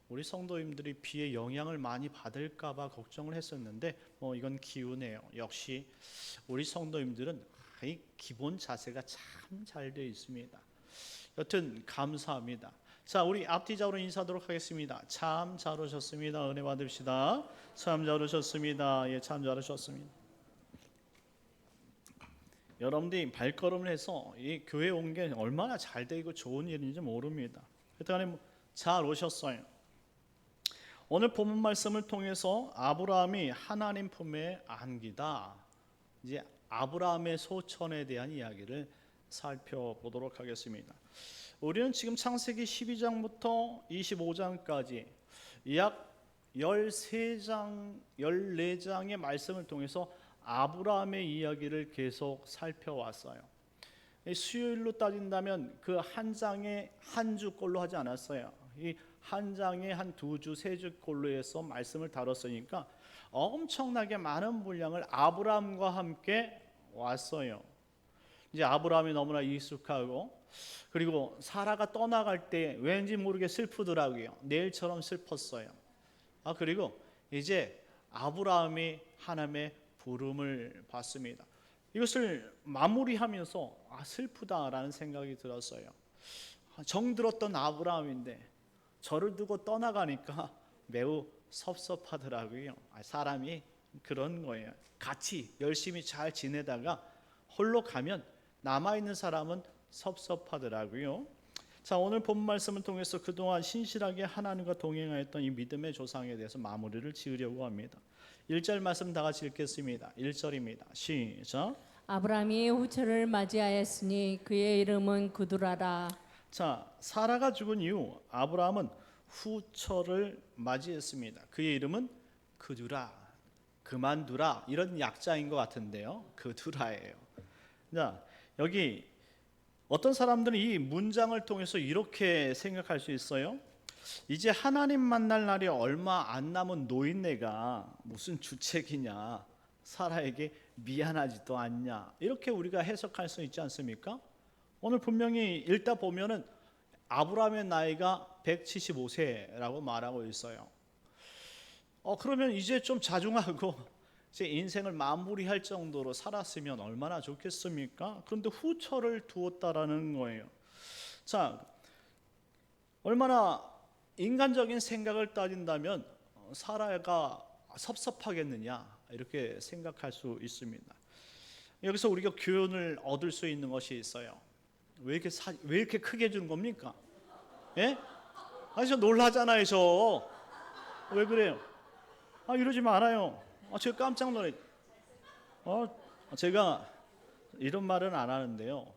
우리 성도님들이 비의 영향을 많이 받을까봐 걱정을 했었는데 이건 기운이에요. 역시 우리 성도님들은 이 기본 자세가 참 잘 되어 있습니다. 여튼 감사합니다. 자, 우리 앞뒤자로 인사하도록 하겠습니다. 참 잘 오셨습니다. 은혜 받읍시다. 참 잘 오셨습니다. 예, 참 잘 오셨습니다. 여러분들이 발걸음을 해서 이 교회 온 게 얼마나 잘 되고 좋은 일인지 모릅니다. 하여튼 잘 오셨어요. 오늘 본문 말씀을 통해서 아브라함이 하나님 품에 안기다. 이제 아브라함의 소천에 대한 이야기를 살펴보도록 하겠습니다. 우리는 지금 창세기 12장부터 25장까지 약 13장, 14장의 말씀을 통해서 아브라함의 이야기를 계속 살펴왔어요. 수요일로 따진다면 그 한 장에 한 주꼴로 하지 않았어요. 이 한 장에 한 두 주, 세 주꼴로 해서 말씀을 다뤘으니까 엄청나게 많은 분량을 아브라함과 함께 왔어요. 이제 아브라함이 너무나 익숙하고, 그리고 사라가 떠나갈 때 왠지 모르게 슬프더라고요. 내일처럼 슬펐어요. 그리고 이제 아브라함이 하나님의 부름을 받습니다. 이것을 마무리하면서 슬프다라는 생각이 들었어요. 정들었던 아브라함인데 저를 두고 떠나가니까 매우 섭섭하더라고요. 사람이 그런 거예요. 같이 열심히 잘 지내다가 홀로 가면 남아있는 사람은 섭섭하더라고요. 자, 오늘 본 말씀을 통해서 그동안 신실하게 하나님과 동행하였던 이 믿음의 조상에 대해서 마무리를 지으려고 합니다. 1절 말씀 다 같이 읽겠습니다. 1절입니다. 시작. 아브라함이 후처를 맞이하였으니 그의 이름은 그두라라. 자, 사라가 죽은 이후 아브라함은 후처를 맞이했습니다. 그의 이름은 그두라, 그만두라, 이런 약자인 것 같은데요. 그두라예요. 자, 여기 어떤 사람들은 이 문장을 통해서 이렇게 생각할 수 있어요. 이제 하나님 만날 날이 얼마 안 남은 노인네가 무슨 주책이냐, 사라에게 미안하지도 않냐, 이렇게 우리가 해석할 수 있지 않습니까? 오늘 분명히 읽다 보면은 아브라함의 나이가 175세라고 말하고 있어요. 그러면 이제 좀 자중하고 제 인생을 마무리할 정도로 살았으면 얼마나 좋겠습니까? 그런데 후처를 두었다라는 거예요. 자, 얼마나 인간적인 생각을 따진다면 사라가 섭섭하겠느냐, 이렇게 생각할 수 있습니다. 여기서 우리가 교훈을 얻을 수 있는 것이 있어요. 왜 이렇게 크게 주는 겁니까? 예? 저 놀라잖아요, 저. 왜 그래요? 이러지 말아요. 제가 깜짝 놀랐어요. 제가 이런 말은 안 하는데요.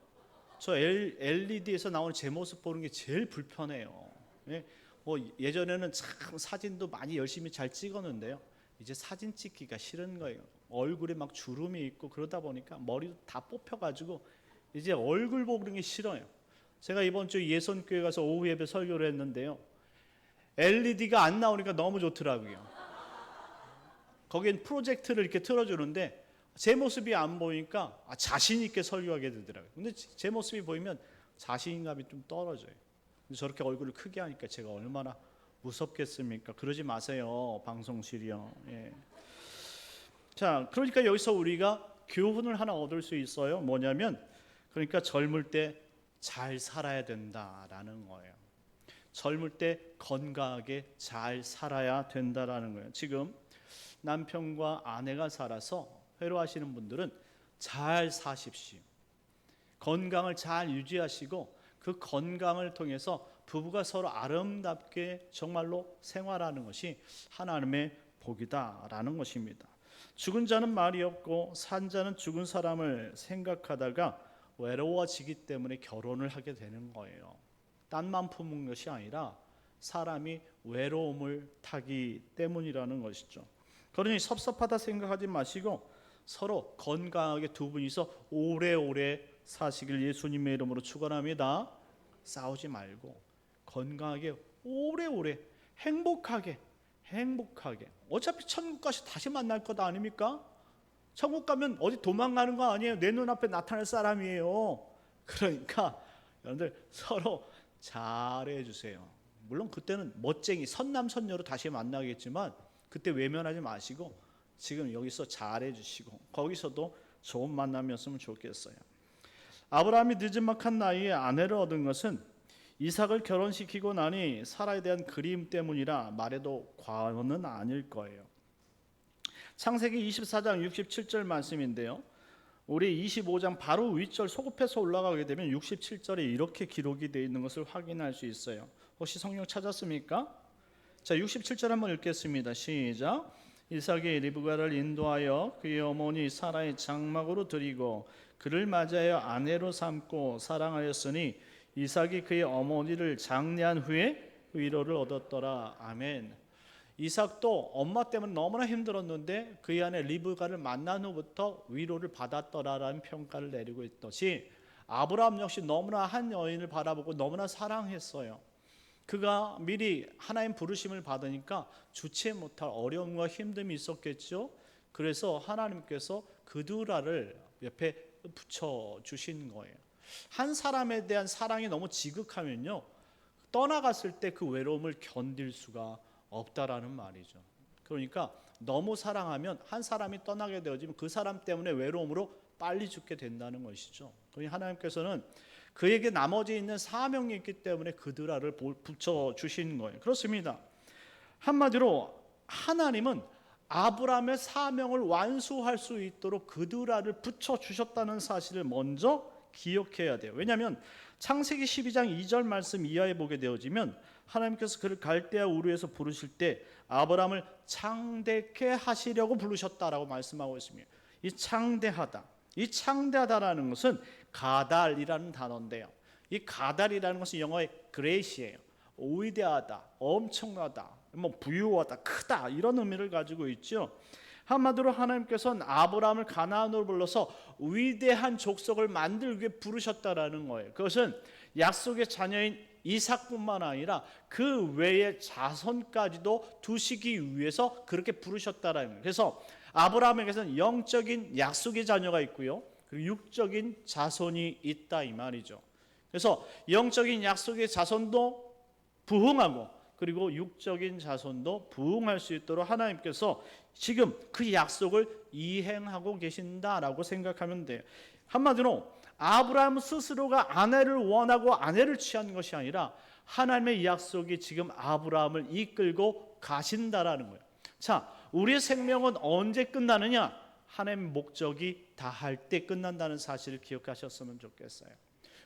저 LED에서 나오는 제 모습 보는 게 제일 불편해요. 예? 예전에는 참 사진도 많이 열심히 잘 찍었는데요. 이제 사진 찍기가 싫은 거예요. 얼굴에 막 주름이 있고 그러다 보니까 머리도 다 뽑혀가지고 이제 얼굴 보는 게 싫어요. 제가 이번 주 예선교회 가서 오후 예배 설교를 했는데요. LED가 안 나오니까 너무 좋더라고요. 거기엔 프로젝트를 이렇게 틀어주는데 제 모습이 안 보이니까 자신 있게 설교하게 되더라고요. 근데 제 모습이 보이면 자신감이 좀 떨어져요. 저렇게 얼굴을 크게 하니까 제가 얼마나 무섭겠습니까? 그러지 마세요, 방송실이요. 예. 자, 그러니까 여기서 우리가 교훈을 하나 얻을 수 있어요. 뭐냐면, 그러니까 젊을 때 잘 살아야 된다라는 거예요. 젊을 때 건강하게 잘 살아야 된다라는 거예요. 지금 남편과 아내가 살아서 회로하시는 분들은 잘 사십시오. 건강을 잘 유지하시고 그 건강을 통해서 부부가 서로 아름답게 정말로 생활하는 것이 하나님의 복이다라는 것입니다. 죽은 자는 말이 없고 산 자는 죽은 사람을 생각하다가 외로워지기 때문에 결혼을 하게 되는 거예요. 딴만 품은 것이 아니라 사람이 외로움을 타기 때문이라는 것이죠. 그러니 섭섭하다 생각하지 마시고 서로 건강하게 두 분이서 오래오래 사시길 예수님의 이름으로 축원합니다. 싸우지 말고 건강하게 오래오래 행복하게 어차피 천국 가서 다시 만날 것 아닙니까? 천국 가면 어디 도망가는 거 아니에요. 내 눈앞에 나타날 사람이에요. 그러니까 여러분들 서로 잘해 주세요. 물론 그때는 멋쟁이 선남선녀로 다시 만나겠지만 그때 외면하지 마시고 지금 여기서 잘해 주시고 거기서도 좋은 만남이었으면 좋겠어요. 아브라함이 늦은막한 나이에 아내를 얻은 것은 이삭을 결혼시키고 나니 사라에 대한 그리움 때문이라 말해도 과언은 아닐 거예요. 창세기 24장 67절 말씀인데요. 우리 25장 바로 윗절 소급해서 올라가게 되면 67절에 이렇게 기록이 되어 있는 것을 확인할 수 있어요. 혹시 성경 찾았습니까? 자, 67절 한번 읽겠습니다. 시작. 이삭이 리브가를 인도하여 그의 어머니 사라의 장막으로 들이고 그를 맞이하여 아내로 삼고 사랑하였으니 이삭이 그의 어머니를 장례한 후에 위로를 얻었더라. 아멘. 이삭도 엄마 때문에 너무나 힘들었는데 그의 아내 리브가를 만난 후부터 위로를 받았더라라는 평가를 내리고 있듯이 아브라함 역시 너무나 한 여인을 바라보고 너무나 사랑했어요. 그가 미리 하나님 부르심을 받으니까 주체 못할 어려움과 힘듦이 있었겠죠. 그래서 하나님께서 그두라를 옆에 붙여 주신 거예요. 한 사람에 대한 사랑이 너무 지극하면요, 떠나갔을 때 그 외로움을 견딜 수가 없다라는 말이죠. 그러니까 너무 사랑하면 한 사람이 떠나게 되어지면 그 사람 때문에 외로움으로 빨리 죽게 된다는 것이죠. 그러니 하나님께서는 그에게 나머지 있는 사명이 있기 때문에 그드라를 붙여 주신 거예요. 그렇습니다. 한마디로 하나님은 아브라함의 사명을 완수할 수 있도록 그드라를 붙여 주셨다는 사실을 먼저 기억해야 돼요. 왜냐하면 창세기 12장 2절 말씀 이하에 보게 되어지면 하나님께서 그를 갈대아 우르에서 부르실 때 아브라함을 창대케 하시려고 부르셨다라고 말씀하고 있습니다. 이 창대하다라는 것은 가달이라는 단어인데요. 이 가달이라는 것은 영어의 그레이시예요. 위대하다, 엄청나다, 부유하다, 크다 이런 의미를 가지고 있죠. 한마디로 하나님께서는 아브라함을 가나안으로 불러서 위대한 족속을 만들기 위해 부르셨다라는 거예요. 그것은 약속의 자녀인 이삭뿐만 아니라 그 외의 자손까지도 두시기 위해서 그렇게 부르셨다라는 거예요. 그래서 아브라함에게서는 영적인 약속의 자녀가 있고요, 그리고 육적인 자손이 있다 이 말이죠. 그래서 영적인 약속의 자손도 부흥하고 그리고 육적인 자손도 부흥할 수 있도록 하나님께서 지금 그 약속을 이행하고 계신다라고 생각하면 돼요. 한마디로 아브라함 스스로가 아내를 원하고 아내를 취한 것이 아니라 하나님의 약속이 지금 아브라함을 이끌고 가신다라는 거예요. 자, 우리의 생명은 언제 끝나느냐? 하나님의 목적이 다할 때 끝난다는 사실을 기억하셨으면 좋겠어요.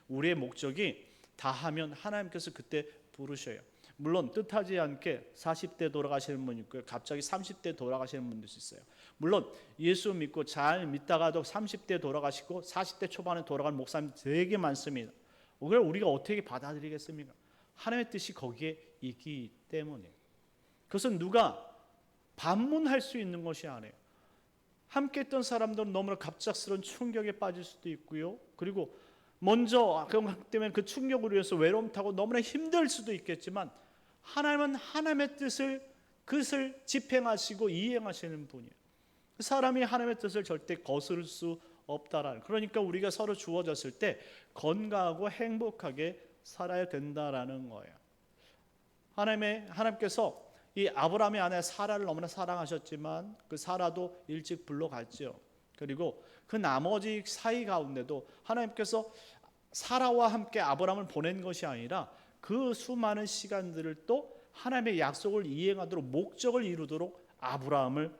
우리의 목적이 다하면 하나님께서 그때 부르셔요. 물론 뜻하지 않게 40대 돌아가시는 분이 있고요, 갑자기 30대 돌아가시는 분도 있어요. 물론 예수 믿고 잘 믿다가도 30대 돌아가시고 40대 초반에 돌아가는 목사님 되게 많습니다. 그걸 우리가 어떻게 받아들이겠습니까? 하나님의 뜻이 거기에 있기 때문에. 그것은 누가 반문할 수 있는 것이 아니에요. 함께 했던 사람들은 너무나 갑작스러운 충격에 빠질 수도 있고요, 그리고 먼저 그것 때문에 그 충격으로 인해서 외로움 타고 너무나 힘들 수도 있겠지만 하나님은 하나님의 뜻을 집행하시고 이행하시는 분이에요. 그 사람이 하나님의 뜻을 절대 거스를 수 없다라는. 그러니까 우리가 서로 주어졌을 때 건강하고 행복하게 살아야 된다라는 거예요. 하나님께서 이 아브라함의 아내 사라를 너무나 사랑하셨지만 그 사라도 일찍 불러갔죠. 그리고 그 나머지 사이 가운데도 하나님께서 사라와 함께 아브라함을 보낸 것이 아니라 그 수많은 시간들을 또 하나님의 약속을 이행하도록 목적을 이루도록 아브라함을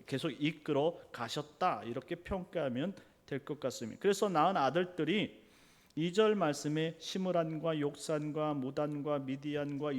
계속 이끌어 가셨다, 이렇게 평가하면 될 것 같습니다. 그래서 낳은 아들들이 2절 말씀에 시므란과 욕산과 무단과 미디안과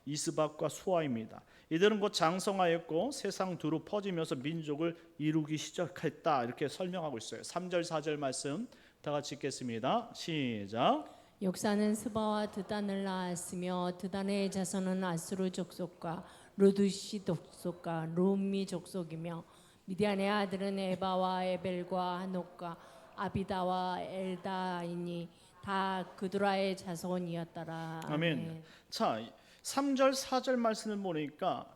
이스박과 수아입니다. 이들은 곧 장성하였고 세상 두루 퍼지면서 민족을 이루기 시작했다, 이렇게 설명하고 있어요. 3절 4절 말씀 다 같이 읽겠습니다. 시작. 욕사는 스바와 드단을 낳았으며 드단의 자손은 아수르 족속과 루드시 족속과 룸미 족속이며 미디안의 아들은 에바와 에벨과 한옥과 아비다와 엘다이니 다 그두라의 자손이었더라. 아멘. 자, 3절 4절 말씀을 보니까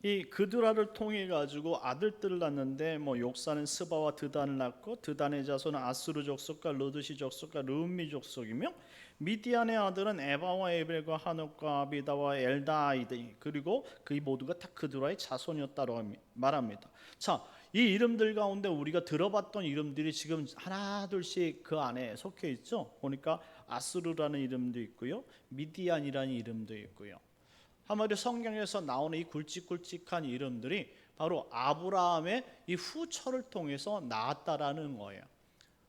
이 그두라를 통해 가지고 아들들을 낳는데 욕사는 스바와 드단을 낳고 드단의 자손은 아수르 족속과 루드시 족속과 르음미 족속이며 미디안의 아들은 에바와 에벨과 하녹과 아비다와 엘다이드 그리고 그의 모두가 다 그드라의 자손이었다고 말합니다. 자, 이 이름들 가운데 우리가 들어봤던 이름들이 지금 하나 둘씩 그 안에 속해 있죠. 보니까 아스루라는 이름도 있고요, 미디안이라는 이름도 있고요. 한마디로 성경에서 나오는 이 굵직굵직한 이름들이 바로 아브라함의 이 후처를 통해서 나왔다라는 거예요.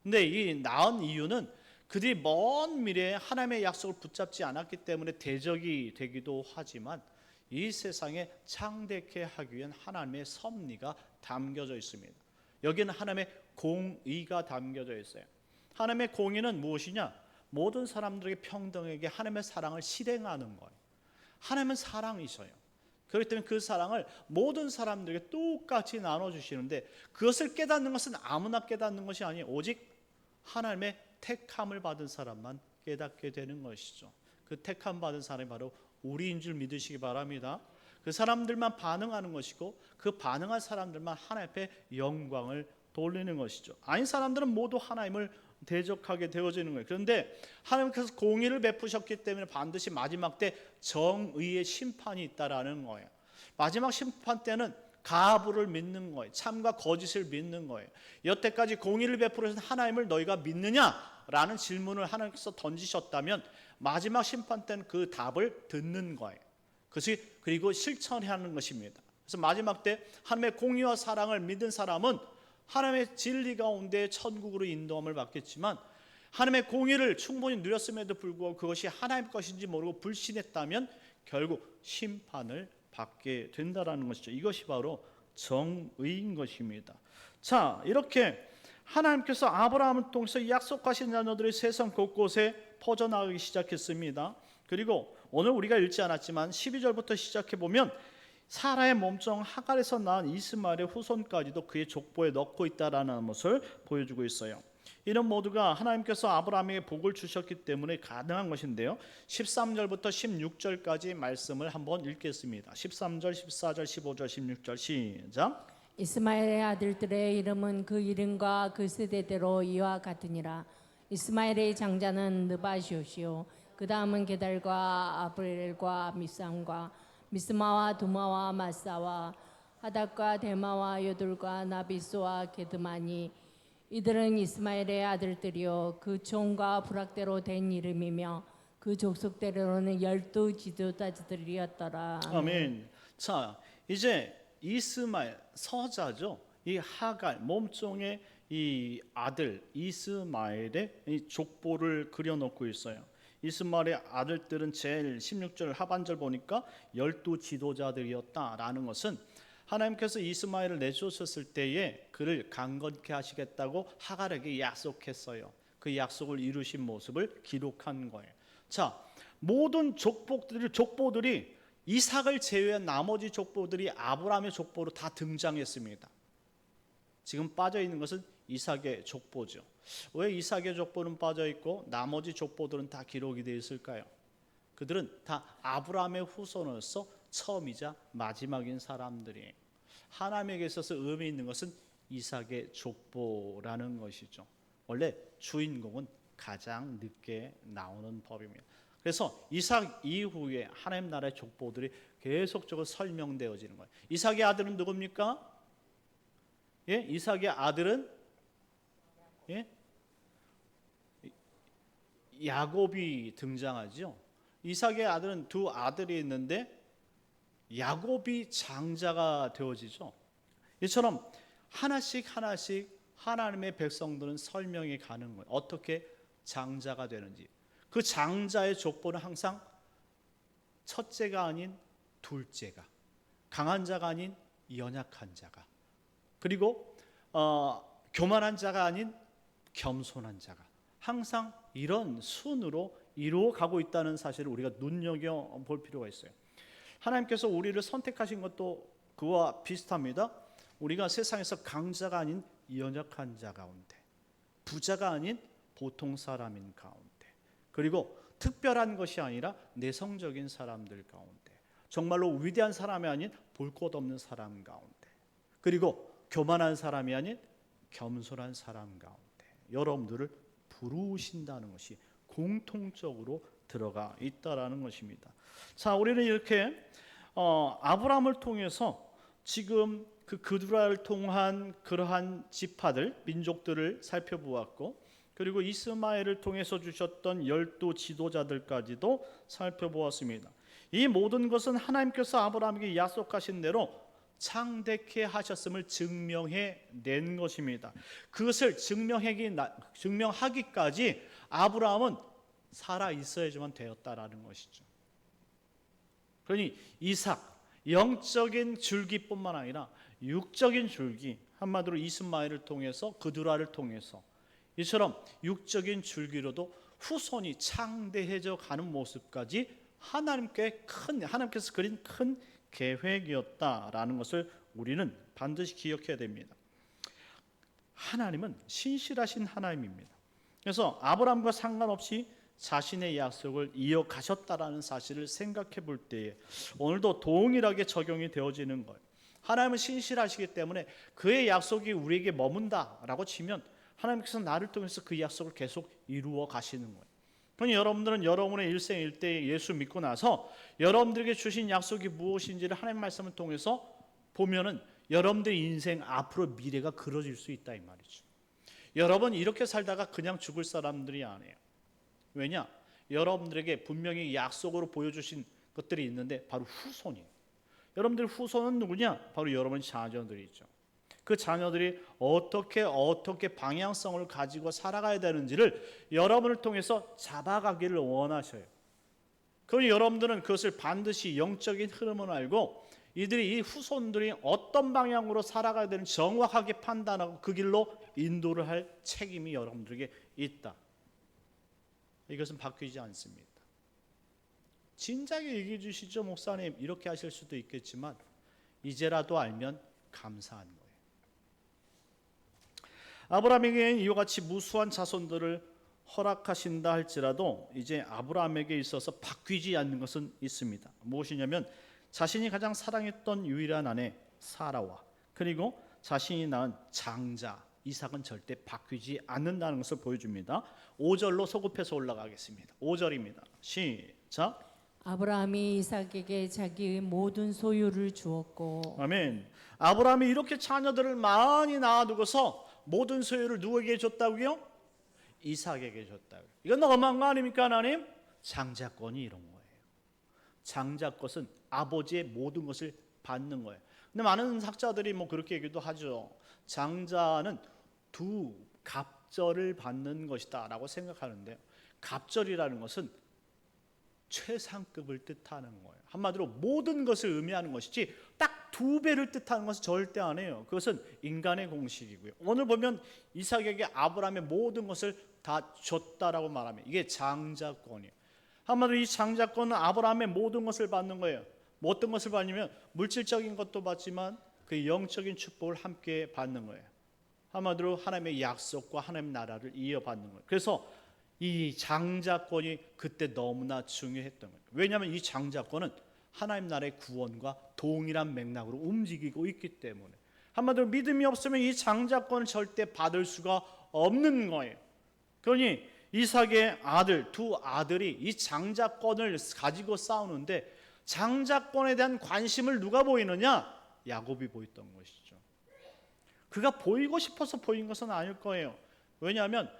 근데 이 낳은 이유는 그들이 먼 미래에 하나님의 약속을 붙잡지 않았기 때문에 대적이 되기도 하지만 이 세상에 창대케 하기 위한 하나님의 섭리가 담겨져 있습니다. 여기는 하나님의 공의가 담겨져 있어요. 하나님의 공의는 무엇이냐? 모든 사람들에게 평등하게 하나님의 사랑을 실행하는 거예요. 하나님은 사랑이셔요. 그렇기 때문에 그 사랑을 모든 사람들에게 똑같이 나눠주시는데, 그것을 깨닫는 것은 아무나 깨닫는 것이 아니에요. 오직 하나님의 택함을 받은 사람만 깨닫게 되는 것이죠. 그 택함 받은 사람이 바로 우리인 줄 믿으시기 바랍니다. 그 사람들만 반응하는 것이고, 그 반응한 사람들만 하나님 앞에 영광을 돌리는 것이죠. 아닌 사람들은 모두 하나님을 대적하게 되어지는 거예요. 그런데 하나님께서 공의를 베푸셨기 때문에 반드시 마지막 때 정의의 심판이 있다라는 거예요. 마지막 심판 때는 가부를 믿는 거예요. 참과 거짓을 믿는 거예요. 여태까지 공의를 베풀으신 하나님을 너희가 믿느냐라는 질문을 하나님께서 던지셨다면 마지막 심판 때는 그 답을 듣는 거예요. 그것이 그리고 실천해야 하는 것입니다. 그래서 마지막 때 하나님의 공의와 사랑을 믿은 사람은 하나님의 진리 가운데 천국으로 인도함을 받겠지만, 하나님의 공의를 충분히 누렸음에도 불구하고 그것이 하나님 것인지 모르고 불신했다면 결국 심판을 받게 된다라는 것이죠. 이것이 바로 정의인 것입니다. 자, 이렇게 하나님께서 아브라함을 통해서 약속하신 자녀들이 세상 곳곳에 퍼져나가기 시작했습니다. 그리고 오늘 우리가 읽지 않았지만 12절부터 시작해 보면 사라의 몸종 하갈에서 낳은 이스마엘의 후손까지도 그의 족보에 넣고 있다라는 것을 보여주고 있어요. 이런 모두가 하나님께서 아브라함에게 복을 주셨기 때문에 가능한 것인데요. 13절부터 16절까지 말씀을 한번 읽겠습니다. 13절, 14절, 15절, 16절 시작. 이스마엘의 아들들의 이름은 그 이름과 그 세대대로 이와 같으니라. 이스마엘의 장자는 느바시오시오. 그 다음은 게달과 아브렐과 미삼과 미스마와 두마와 마사와 하닥과 데마와 요들과 나비스와 게드마니. 이들은 이스마엘의 아들들이요 그 총과 부락대로 된 이름이며 그 족속대로는 12 지도자들이었더라. 아멘. 자, 이제 이스마엘 서자죠. 이 하갈 몸종의 이 아들 이스마엘의 이 족보를 그려놓고 있어요. 이스마엘의 아들들은 제일 16절 하반절 보니까 12 지도자들이었다라는 것은 하나님께서 이스마엘을 내주셨을 때에 그를 강건케 하시겠다고 하갈에게 약속했어요. 그 약속을 이루신 모습을 기록한 거예요. 자, 모든 족보들이 이삭을 제외한 나머지 족보들이 아브라함의 족보로 다 등장했습니다. 지금 빠져 있는 것은 이삭의 족보죠. 왜 이삭의 족보는 빠져 있고 나머지 족보들은 다 기록이 되어 있을까요? 그들은 다 아브라함의 후손으로서 처음이자 마지막인 사람들이에요. 하나님에게 있어서 의미 있는 것은 이삭의 족보라는 것이죠. 원래 주인공은 가장 늦게 나오는 법입니다. 그래서 이삭 이후에 하나님 나라의 족보들이 계속적으로 설명되어지는 거예요. 이삭의 아들은 누굽니까? 예? 이삭의 아들은 예? 야곱이 등장하죠. 이삭의 아들은 두 아들이 있는데 야곱이 장자가 되어지죠. 이처럼 하나씩 하나님의 백성들은 설명이 가는 거예요. 어떻게 장자가 되는지. 그 장자의 족보는 항상 첫째가 아닌 둘째가, 강한 자가 아닌 연약한 자가, 그리고 교만한 자가 아닌 겸손한 자가, 항상 이런 순으로 이루어가고 있다는 사실을 우리가 눈여겨볼 필요가 있어요. 하나님께서 우리를 선택하신 것도 그와 비슷합니다. 우리가 세상에서 강자가 아닌 연약한 자 가운데, 부자가 아닌 보통 사람인 가운데, 그리고 특별한 것이 아니라 내성적인 사람들 가운데, 정말로 위대한 사람이 아닌 볼 것 없는 사람 가운데, 그리고 교만한 사람이 아닌 겸손한 사람 가운데 여러분들을 부르신다는 것이 공통적으로 들어가 있다라는 것입니다. 자, 우리는 이렇게 아브라함을 통해서 지금 그 그두라를 통한 그러한 지파들, 민족들을 살펴보았고, 그리고 이스마엘을 통해서 주셨던 12 지도자들까지도 살펴보았습니다. 이 모든 것은 하나님께서 아브라함에게 약속하신 대로 창대케 하셨음을 증명해 낸 것입니다. 그것을 증명하기까지 아브라함은 살아 있어야지만 되었다라는 것이죠. 그러니 이삭, 영적인 줄기뿐만 아니라 육적인 줄기, 한마디로 이스마엘을 통해서 그두라를 통해서 이처럼 육적인 줄기로도 후손이 창대해져 가는 모습까지 하나님께서 그린 큰 계획이었다라는 것을 우리는 반드시 기억해야 됩니다. 하나님은 신실하신 하나님입니다. 그래서 아브라함과 상관없이 자신의 약속을 이어가셨다라는 사실을 생각해 볼 때에 오늘도 동일하게 적용이 되어지는 거예요. 하나님은 신실하시기 때문에 그의 약속이 우리에게 머문다라고 치면 하나님께서 나를 통해서 그 약속을 계속 이루어 가시는 거예요. 그러니 여러분들은 여러분의 일생일대에 예수 믿고 나서 여러분들에게 주신 약속이 무엇인지를 하나님 말씀을 통해서 보면은 여러분들의 인생 앞으로 미래가 그려질 수 있다 이 말이죠. 여러분 이렇게 살다가 그냥 죽을 사람들이 아니에요. 왜냐? 여러분들에게 분명히 약속으로 보여주신 것들이 있는데 바로 후손이에요. 여러분들 후손은 누구냐? 바로 여러분의 자녀들이죠. 그 자녀들이 어떻게 방향성을 가지고 살아가야 되는지를 여러분을 통해서 잡아가기를 원하셔요. 그러니 여러분들은 그것을 반드시 영적인 흐름을 알고 이들이 이 후손들이 어떤 방향으로 살아가야 되는지 정확하게 판단하고 그 길로 인도를 할 책임이 여러분들에게 있다. 이것은 바뀌지 않습니다. 진작에 얘기해 주시죠 목사님, 이렇게 하실 수도 있겠지만 이제라도 알면 감사한 거예요. 아브라함에게 이와 같이 무수한 자손들을 허락하신다 할지라도 이제 아브라함에게 있어서 바뀌지 않는 것은 있습니다. 무엇이냐면 자신이 가장 사랑했던 유일한 아내 사라와 그리고 자신이 낳은 장자 이삭은 절대 바뀌지 않는다는 것을 보여줍니다. 5절로 소급해서 올라가겠습니다. 5절입니다. 시작. 아브라함이 이삭에게 자기의 모든 소유를 주었고 아멘. 아브라함이 이렇게 자녀들을 많이 낳아두고서 모든 소유를 누구에게 줬다고요? 이삭에게 줬다고요. 이건 너무한 거 아닙니까 하나님? 장자권이 이런 거예요. 장자것은 아버지의 모든 것을 받는 거예요. 근데 많은 학자들이 그렇게 얘기도 하죠. 장자는 두 갑절을 받는 것이다 라고 생각하는데요. 갑절이라는 것은 최상급을 뜻하는 거예요. 한마디로 모든 것을 의미하는 것이지 딱 2배를 뜻하는 것은 절대 아니에요. 그것은 인간의 공식이고요. 오늘 보면 이삭에게 아브라함의 모든 것을 다 줬다라고 말하면 이게 장자권이에요. 한마디로 이 장자권은 아브라함의 모든 것을 받는 거예요. 어떤 것을 받냐면 물질적인 것도 받지만 그 영적인 축복을 함께 받는 거예요. 한마디로 하나님의 약속과 하나님의 나라를 이어받는 거예요. 그래서 이 장자권이 그때 너무나 중요했던 거예요. 왜냐하면 이 장자권은 하나님 나라의 구원과 동일한 맥락으로 움직이고 있기 때문에 한마디로 믿음이 없으면 이 장자권을 절대 받을 수가 없는 거예요. 그러니 이삭의 두 아들이 이 장자권을 가지고 싸우는데 장자권에 대한 관심을 누가 보이느냐? 야곱이 보였던 것이죠. 그가 보이고 싶어서 보인 것은 아닐 거예요. 왜냐하면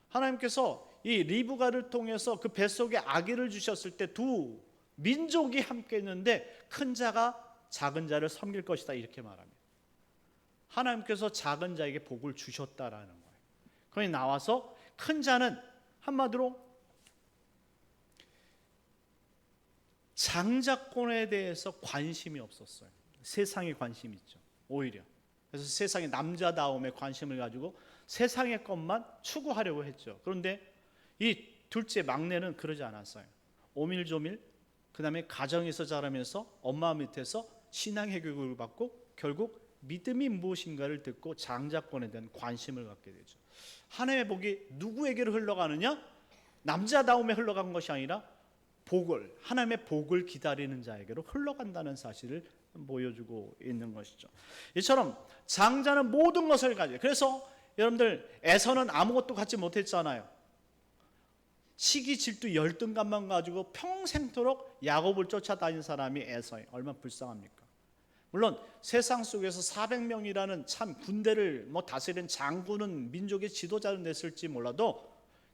하나님께서 이 리브가를 통해서 그 뱃속에 아기를 주셨을 때 두 민족이 함께 있는데 큰 자가 작은 자를 섬길 것이다 이렇게 말합니다. 하나님께서 작은 자에게 복을 주셨다라는 거예요. 그러니 나와서 큰 자는 한마디로 장자권에 대해서 관심이 없었어요. 세상에 관심이 있죠. 오히려. 그래서 세상의 남자다움에 관심을 가지고 세상의 것만 추구하려고 했죠. 그런데 이 둘째 막내는 그러지 않았어요. 오밀조밀 그 다음에 가정에서 자라면서 엄마 밑에서 신앙의 교육을 받고 결국 믿음이 무엇인가를 듣고 장자권에 대한 관심을 갖게 되죠. 하나님의 복이 누구에게로 흘러가느냐? 남자다움에 흘러간 것이 아니라 하나님의 복을 기다리는 자에게로 흘러간다는 사실을 보여주고 있는 것이죠. 이처럼 장자는 모든 것을 가져요. 그래서 여러분들 에서는 아무것도 갖지 못했잖아요. 시기 질투 열등감만 가지고 평생토록 야곱을 쫓아다닌 사람이 에사이, 얼마나 불쌍합니까? 물론 세상 속에서 400명이라는 참 군대를 다스리는 장군은 민족의 지도자를 냈을지 몰라도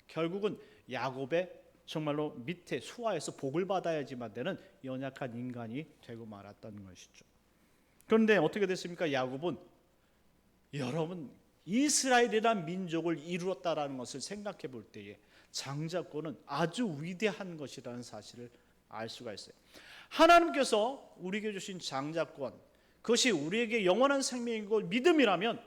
결국은 야곱의 정말로 밑에 수하에서 복을 받아야지만 되는 연약한 인간이 되고 말았다는 것이죠. 그런데 어떻게 됐습니까? 야곱은 여러분 이스라엘이라는 민족을 이루었다라는 것을 생각해 볼 때에 장자권은 아주 위대한 것이라는 사실을 알 수가 있어요. 하나님께서 우리에게 주신 장자권, 그것이 우리에게 영원한 생명이고 믿음이라면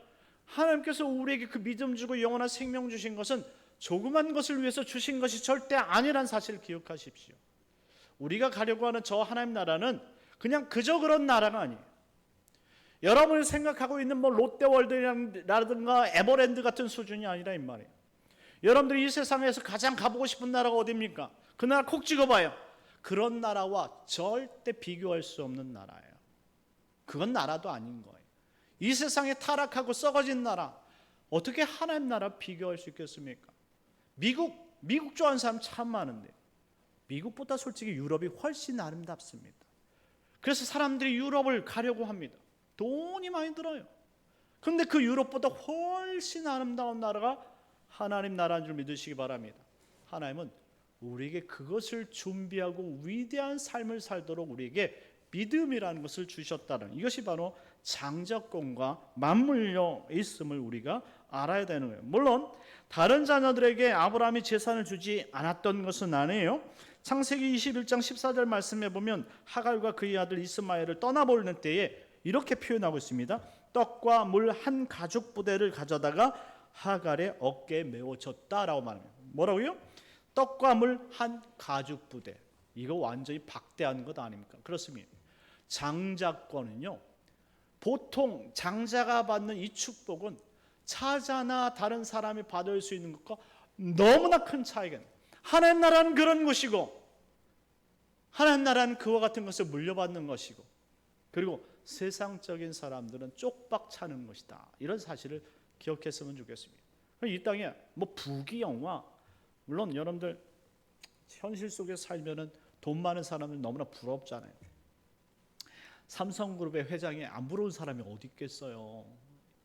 하나님께서 우리에게 그 믿음 주고 영원한 생명 주신 것은 조그만 것을 위해서 주신 것이 절대 아니란 사실을 기억하십시오. 우리가 가려고 하는 저 하나님 나라는 그냥 그저 그런 나라가 아니에요. 여러분이 생각하고 있는 롯데월드라든가 에버랜드 같은 수준이 아니라 이 말이에요. 여러분들이 이 세상에서 가장 가보고 싶은 나라가 어디입니까? 그 나라 콕 찍어봐요. 그런 나라와 절대 비교할 수 없는 나라예요. 그건 나라도 아닌 거예요. 이 세상에 타락하고 썩어진 나라, 어떻게 하나님 나라 비교할 수 있겠습니까? 미국 좋아하는 사람 참 많은데 미국보다 솔직히 유럽이 훨씬 아름답습니다. 그래서 사람들이 유럽을 가려고 합니다. 돈이 많이 들어요. 그런데 그 유럽보다 훨씬 아름다운 나라가 하나님 나라인 줄 믿으시기 바랍니다. 하나님은 우리에게 그것을 준비하고 위대한 삶을 살도록 우리에게 믿음이라는 것을 주셨다는, 이것이 바로 장자권과 맞물려 있음을 우리가 알아야 되는 거예요. 물론 다른 자녀들에게 아브라함이 재산을 주지 않았던 것은 아니에요. 창세기 21장 14절 말씀에 보면 하갈과 그의 아들 이스마엘을 떠나보는 때에 이렇게 표현하고 있습니다. 떡과 물 한 가죽 부대를 가져다가 하갈의 어깨에 메워줬다라고 말합니다. 뭐라고요? 떡과 물 한 가죽 부대. 이거 완전히 박대한 것 아닙니까? 그렇습니다. 장자권은요, 보통 장자가 받는 이 축복은 차자나 다른 사람이 받을 수 있는 것과 너무나 큰 차이가 있는, 하나님 나라는 그런 것이고 하나님 나라는 그와 같은 것을 물려받는 것이고, 그리고 세상적인 사람들은 쪽박 차는 것이다. 이런 사실을 기억했으면 좋겠습니다. 이 땅에 부귀영화, 물론 여러분들 현실 속에 살면은 돈 많은 사람들 너무나 부럽잖아요. 삼성그룹의 회장이 안 부러운 사람이 어디 있겠어요?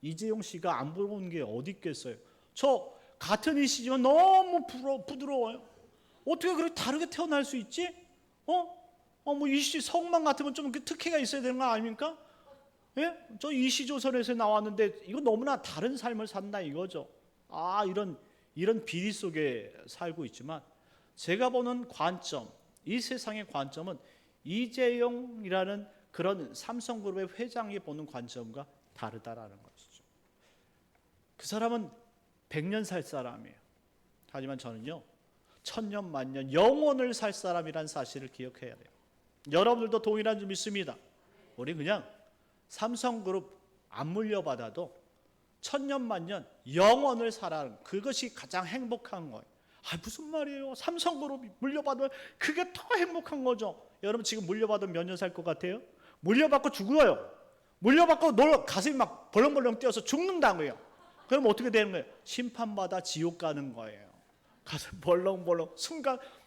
이재용 씨가 안 부러운 게 어디 있겠어요? 저 같은 이시지만 너무 부드러워요. 어떻게 그렇게 다르게 태어날 수 있지? 이씨 성만 같으면 좀 특혜가 있어야 되는 거 아닙니까? 예? 저 이시조선에서 나왔는데 이거 너무나 다른 삶을 산다 이거죠. 이런 비리 속에 살고 있지만 제가 보는 관점, 이 세상의 관점은 이재용이라는 그런 삼성그룹의 회장이 보는 관점과 다르다라는 것이죠. 그 사람은 100년 살 사람이에요. 하지만 저는요, 천년 만년 영원을 살 사람이란 사실을 기억해야 돼요. 여러분들도 동일한 줄 믿습니다. 우리 그냥 삼성그룹 안 물려받아도 천년 만년 영원을 살아가는, 그것이 가장 행복한 거예요. 무슨 말이에요? 삼성그룹 물려받으면 그게 더 행복한 거죠. 여러분 지금 물려받으면 몇 년 살 것 같아요? 물려받고 죽어요. 물려받고 가슴이 막 벌렁벌렁 뛰어서 죽는다고요. 그럼 어떻게 되는 거예요? 심판받아 지옥 가는 거예요. 가슴 벌렁벌렁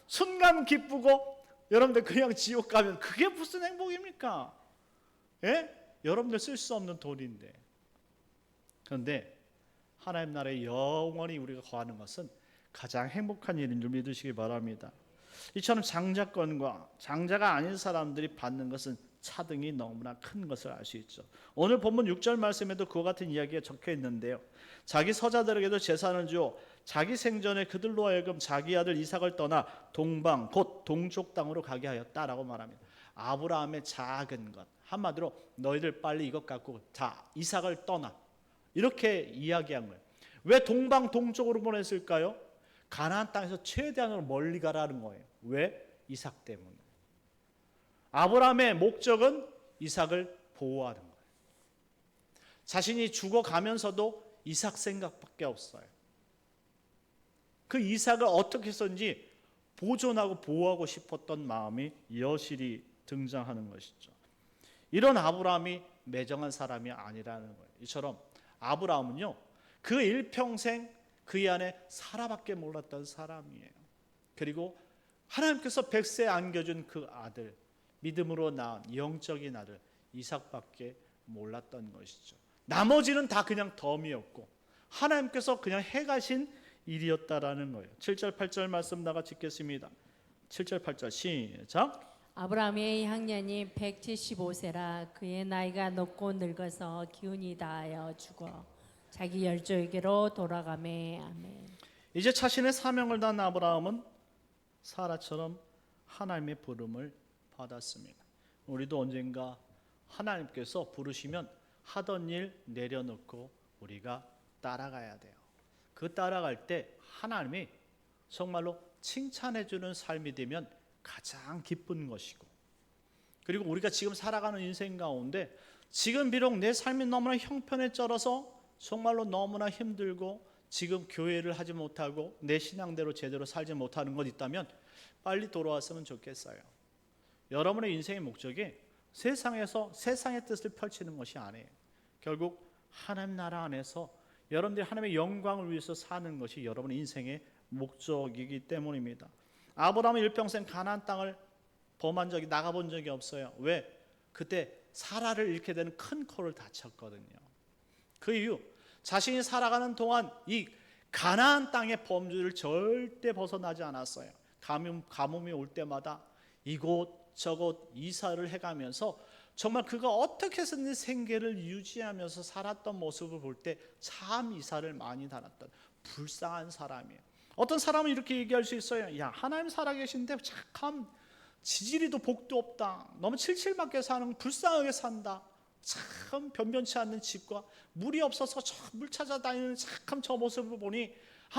순간 기쁘고, 여러분들 그냥 지옥 가면 그게 무슨 행복입니까? 예? 여러분들 쓸 수 없는 돈인데. 그런데 하나님 나라에 영원히 우리가 거하는 것은 가장 행복한 일인 줄 믿으시기 바랍니다. 이처럼 장자권과 장자가 아닌 사람들이 받는 것은 차등이 너무나 큰 것을 알 수 있죠. 오늘 본문 6절 말씀에도 그와 같은 이야기가 적혀 있는데요. 자기 서자들에게도 재산을 주어 자기 생전에 그들로 하여금 자기 아들 이삭을 떠나 동방 곧 동쪽 땅으로 가게 하였다라고 말합니다. 아브라함의 작은 것, 한마디로 너희들 빨리 이것 갖고 이삭을 떠나, 이렇게 이야기한 거예요. 왜 동방 동쪽으로 보냈을까요? 가나안 땅에서 최대한으로 멀리 가라는 거예요. 왜? 이삭 때문에. 아브라함의 목적은 이삭을 보호하는 거예요. 자신이 죽어가면서도 이삭 생각밖에 없어요. 그 이삭을 어떻게 해서든지 보존하고 보호하고 싶었던 마음이 여실히 등장하는 것이죠. 이런 아브라함이 매정한 사람이 아니라는 거예요. 이처럼 아브라함은요, 그 일평생 그의 안에 사라밖에 몰랐던 사람이에요. 그리고 하나님께서 백세에 안겨준 그 아들, 믿음으로 낳은 영적인 아들 이삭밖에 몰랐던 것이죠. 나머지는 다 그냥 덤이었고 하나님께서 그냥 해가신 일이었다라는 거예요. 7절 8절 말씀 나가 읽겠습니다. 7절 8절 시작. 아브라함의 향년이 175세라 그의 나이가 높고 늙어서 기운이 다하여 죽어 자기 열조에게로 돌아가매. 아멘. 이제 자신의 사명을 다한 아브라함은 사라처럼 하나님의 부름을 받았습니다. 우리도 언젠가 하나님께서 부르시면 하던 일 내려놓고 우리가 따라가야 돼요. 그 따라갈 때 하나님이 정말로 칭찬해 주는 삶이 되면 가장 기쁜 것이고, 그리고 우리가 지금 살아가는 인생 가운데 지금 비록 내 삶이 너무나 형편에 쩔어서 정말로 너무나 힘들고 지금 교회를 하지 못하고 내 신앙대로 제대로 살지 못하는 것 있다면 빨리 돌아왔으면 좋겠어요. 여러분의 인생의 목적이 세상에서 세상의 뜻을 펼치는 것이 아니에요. 결국 하나님 나라 안에서 여러분들이 하나님의 영광을 위해서 사는 것이 여러분의 인생의 목적이기 때문입니다. 아브라함은 일평생 가나안 땅을 범한 적이 나가본 적이 없어요. 왜? 그때 사라를 잃게 되는 큰 코를 다쳤거든요. 그 이유 자신이 살아가는 동안 이 가나안 땅의 범주를 절대 벗어나지 않았어요. 가뭄이 올 때마다 이곳저곳 이사를 해가면서 정말 그가 어떻게 해서든 생계를 유지하면서 살았던 모습을 볼 때 참 이사를 많이 다녔던 불쌍한 사람이에요. 어떤 사람은 이렇게 얘기할 수 있어요. 야, 하나님 살아계신데 참 지지리도 복도 없다. 너무 칠칠맞게 사는 불쌍하게 산다. 참 변변치 않는 집과 물이 없어서 저 물 찾아다니는 참 저 모습을 보니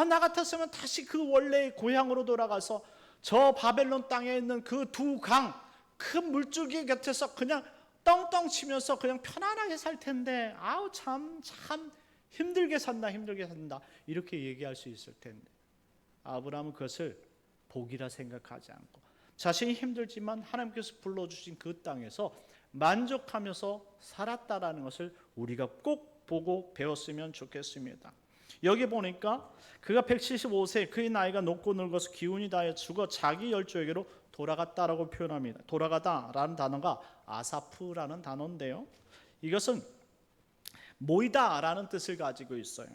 나 같았으면 다시 그 원래의 고향으로 돌아가서 저 바벨론 땅에 있는 그 두 강 큰 물줄기 곁에서 그냥 떵떵 치면서 그냥 편안하게 살 텐데 아우 참 힘들게 산다 이렇게 얘기할 수 있을 텐데 아브라함은 그것을 복이라 생각하지 않고 자신이 힘들지만 하나님께서 불러주신 그 땅에서 만족하면서 살았다라는 것을 우리가 꼭 보고 배웠으면 좋겠습니다. 여기 보니까 그가 175세 그의 나이가 높고 늙어서 기운이 다해 죽어 자기 열조에게로 돌아갔다라고 표현합니다. 돌아가다라는 단어가 아사프라는 단어인데요. 이것은 모이다라는 뜻을 가지고 있어요.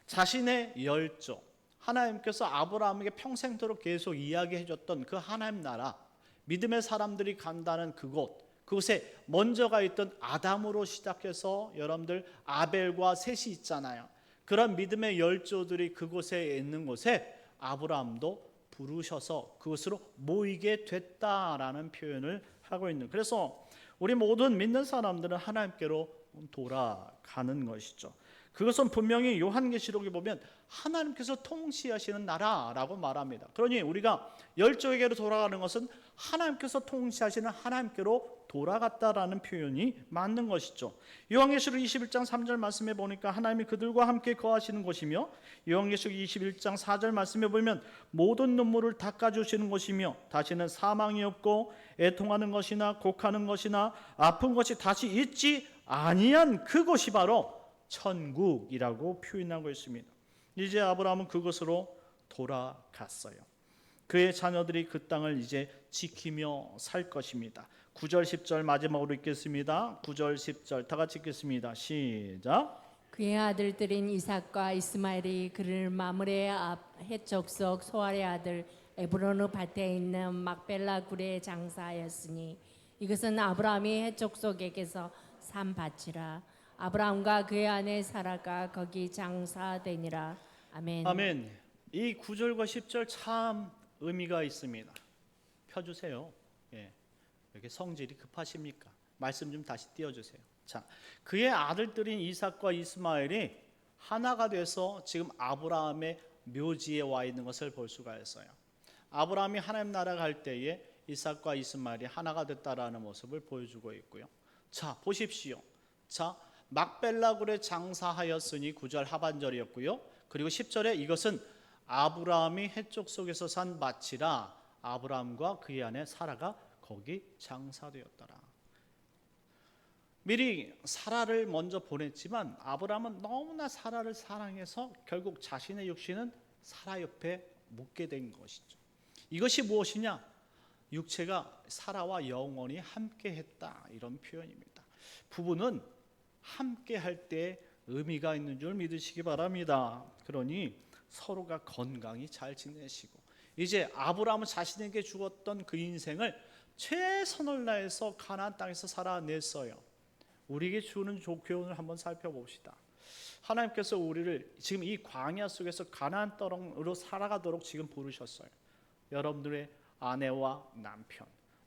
자신의 열조, 하나님께서 아브라함에게 평생도록 계속 이야기해줬던 그 하나님 나라, 믿음의 사람들이 간다는 그곳에 먼저 가 있던 아담으로 시작해서 여러분들 아벨과 셋이 있잖아요. 그런 믿음의 열조들이 그곳에 있는 곳에 아브라함도 부르셔서 그것으로 모이게 됐다라는 표현을 하고 있는. 그래서 우리 모든 믿는 사람들은 하나님께로 돌아가는 것이죠. 그것은 분명히 요한계시록에 보면 하나님께서 통치하시는 나라라고 말합니다. 그러니 우리가 열조에게로 돌아가는 것은 하나님께서 통치하시는 하나님께로 돌아갔다라는 표현이 맞는 것이죠. 요한계시록 21장 3절 말씀에 보니까 하나님이 그들과 함께 거하시는 곳이며, 요한계시록 21장 4절 말씀에 보면 모든 눈물을 닦아주시는 곳이며 다시는 사망이 없고 애통하는 것이나 곡하는 것이나 아픈 것이 다시 있지 아니한 그곳이 바로 천국이라고 표현하고 있습니다. 이제 아브라함은 그곳으로 돌아갔어요. 그의 자녀들이 그 땅을 이제 지키며 살 것입니다. 9절 10절 마지막으로 읽겠습니다. 9절 10절 다 같이 읽겠습니다. 시작. 그의 아들들인 이삭과 이스마엘이 그를 마므레의 앞 해족속 소알의 아들 에브로느 밭에 있는 막벨라 굴에 장사하였으니 이것은 아브라함이 해족속에게서 산 밭이라. 아브라함과 그의 아내 사라가 거기 장사되니라. 아멘. 아멘. 이 9절과 10절 참 의미가 있습니다. 펴주세요. 예. 왜 이렇게 성질이 급하십니까? 말씀 좀 다시 띄워주세요. 자, 그의 아들들인 이삭과 이스마엘이 하나가 돼서 지금 아브라함의 묘지에 와 있는 것을 볼 수가 있어요. 아브라함이 하나님 나라 갈 때에 이삭과 이스마엘이 하나가 됐다라는 모습을 보여주고 있고요. 자, 보십시오. 자, 막벨라굴에 장사하였으니 9절 하반절이었고요. 그리고 10절에 이것은 아브라함이 해쪽 속에서 산 밭이라 아브라함과 그의 아내 사라가 거기 장사되었더라. 미리 사라를 먼저 보냈지만 아브라함은 너무나 사라를 사랑해서 결국 자신의 육신은 사라 옆에 묻게 된 것이죠. 이것이 무엇이냐? 육체가 사라와 영원히 함께했다, 이런 표현입니다. 부부는 함께할 때 의미가 있는 줄 믿으시기 바랍니다. 그러니 서로가 건강히 잘 지내시고, 이제 아브라함은 자신에게 주었던 그 인생을 최선을 다해서 가나안 땅에서 살아냈어요. 우리에게 주는 교훈을 한번 살펴봅시다. 하나님께서 우리를 지금 이 광야 속에서 가나안 땅으로 살아가도록 지금 부르셨어요. 여러분들의 아내와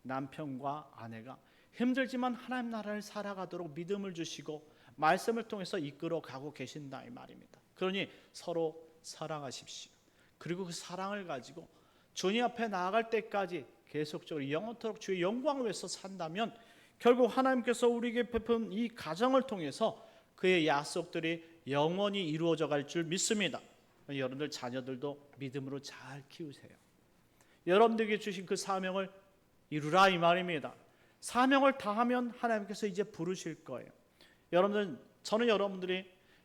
남편과 아내가 힘들지만 하나님 나라를 살아가도록 믿음을 주시고 말씀을 통해서 이끌어가고 계신다, 이 말입니다. 그러니 서로 사랑하십시오. 그리고 그 사랑을 가지고 주님 앞에 나아갈 때까지 계속적으로 영원토록 주의 영광을 위해서 산다면 결국 하나님께서 우리에게 베푼 이 가정을 통해서 그의 약속들이 영원히 이루어져 갈 줄 믿습니다. 여러분들 자녀들도 믿음으로 잘 키우세요. 여러분들에게 주신 그 사명을 이루라, 이 말입니다. 사명을 다하면 하나님께서 이제 부르실 거예요. 저는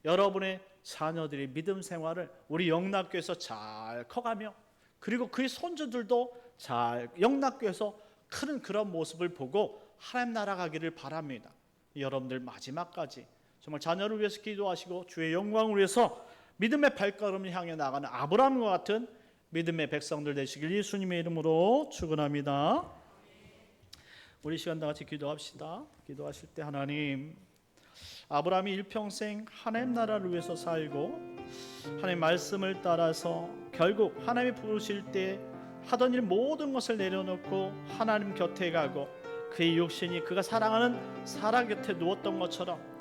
여러분의 자녀들이 믿음 생활을 우리 영락교에서 잘 커가며, 그리고 그의 손주들도 잘 영락교에서 크는 그런 모습을 보고 하나님 나라 가기를 바랍니다. 여러분들 마지막까지 정말 자녀를 위해서 기도하시고 주의 영광을 위해서 믿음의 발걸음을 향해 나가는 아브라함과 같은 믿음의 백성들 되시길 예수님의 이름으로 축원합니다. 우리 시간 다 같이 기도합시다. 기도하실 때 하나님, 아브라함이 일평생 하나님 나라를 위해서 살고 하나님 말씀을 따라서 결국 하나님이 부르실 때 하던 일 모든 것을 내려놓고 하나님 곁에 가고 그의 육신이 그가 사랑하는 사람 곁에 누웠던 것처럼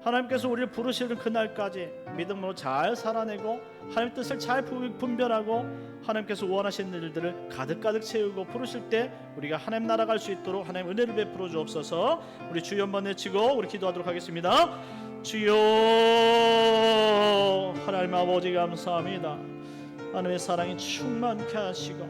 하나님께서 우리를 부르시는 그날까지 믿음으로 잘 살아내고 하나님 뜻을 잘 분별하고 하나님께서 원하시는 일들을 가득가득 채우고 부르실 때 우리가 하나님 나라 갈 수 있도록 하나님 은혜를 베풀어 주옵소서. 우리 주여 한번 외치고 우리 기도하도록 하겠습니다. 주여, 하나님 아버지 감사합니다. 하나님의 사랑이 충만케 하시고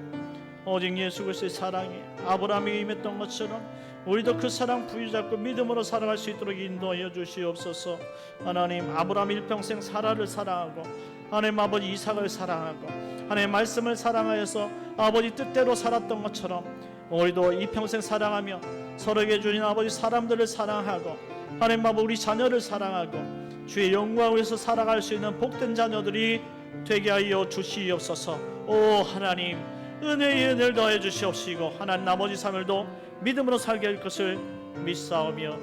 오직 예수 그리스도의 사랑이 아브라함에게 임했던 것처럼 우리도 그 사랑 부여잡고 믿음으로 살아갈 수 있도록 인도하여 주시옵소서. 하나님, 아브라함 일평생 사라를 사랑하고 하나님 아버지 이삭을 사랑하고 하나님 말씀을 사랑하여서 아버지 뜻대로 살았던 것처럼 우리도 이 평생 사랑하며 서로에게 주신 아버지 사람들을 사랑하고 하나님 아버지 우리 자녀를 사랑하고 주의 영광을 위해서 살아갈 수 있는 복된 자녀들이 되게 하여 주시옵소서. 오 하나님, 은혜의 은혜를 더해 주시옵시고 하나님 나머지 삶을도 믿음으로 살게 할 것을 믿사오며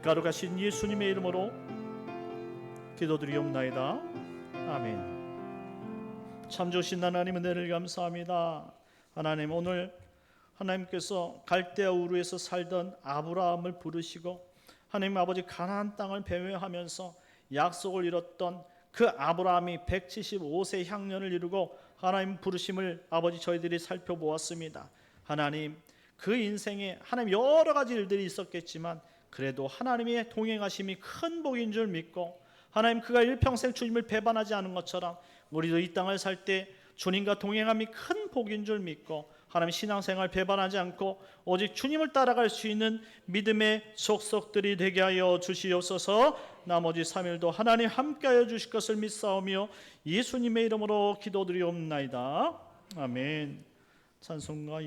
거룩하신 예수님의 이름으로 기도드리옵나이다. 아멘. 참 좋으신 하나님 은혜를 감사합니다. 하나님, 오늘 하나님께서 갈대아 우르에서 살던 아브라함을 부르시고 하나님 아버지 가나안 땅을 배회하면서 약속을 이뤘던 그 아브라함이 175세 향년을 이루고 하나님 부르심을 아버지 저희들이 살펴보았습니다. 하나님, 그 인생에 하나님 여러 가지 일들이 있었겠지만 그래도 하나님의 동행하심이 큰 복인 줄 믿고 하나님 그가 일평생 주님을 배반하지 않은 것처럼 우리도 이 땅을 살 때 주님과 동행함이 큰 복인 줄 믿고 하나님 신앙생활 배반하지 않고 오직 주님을 따라갈 수 있는 믿음의 속속들이 되게 하여 주시옵소서. 나머지 3일도 하나님 함께하여 주실 것을 믿사오며 예수님의 이름으로 기도드리옵나이다. 아멘. 찬송가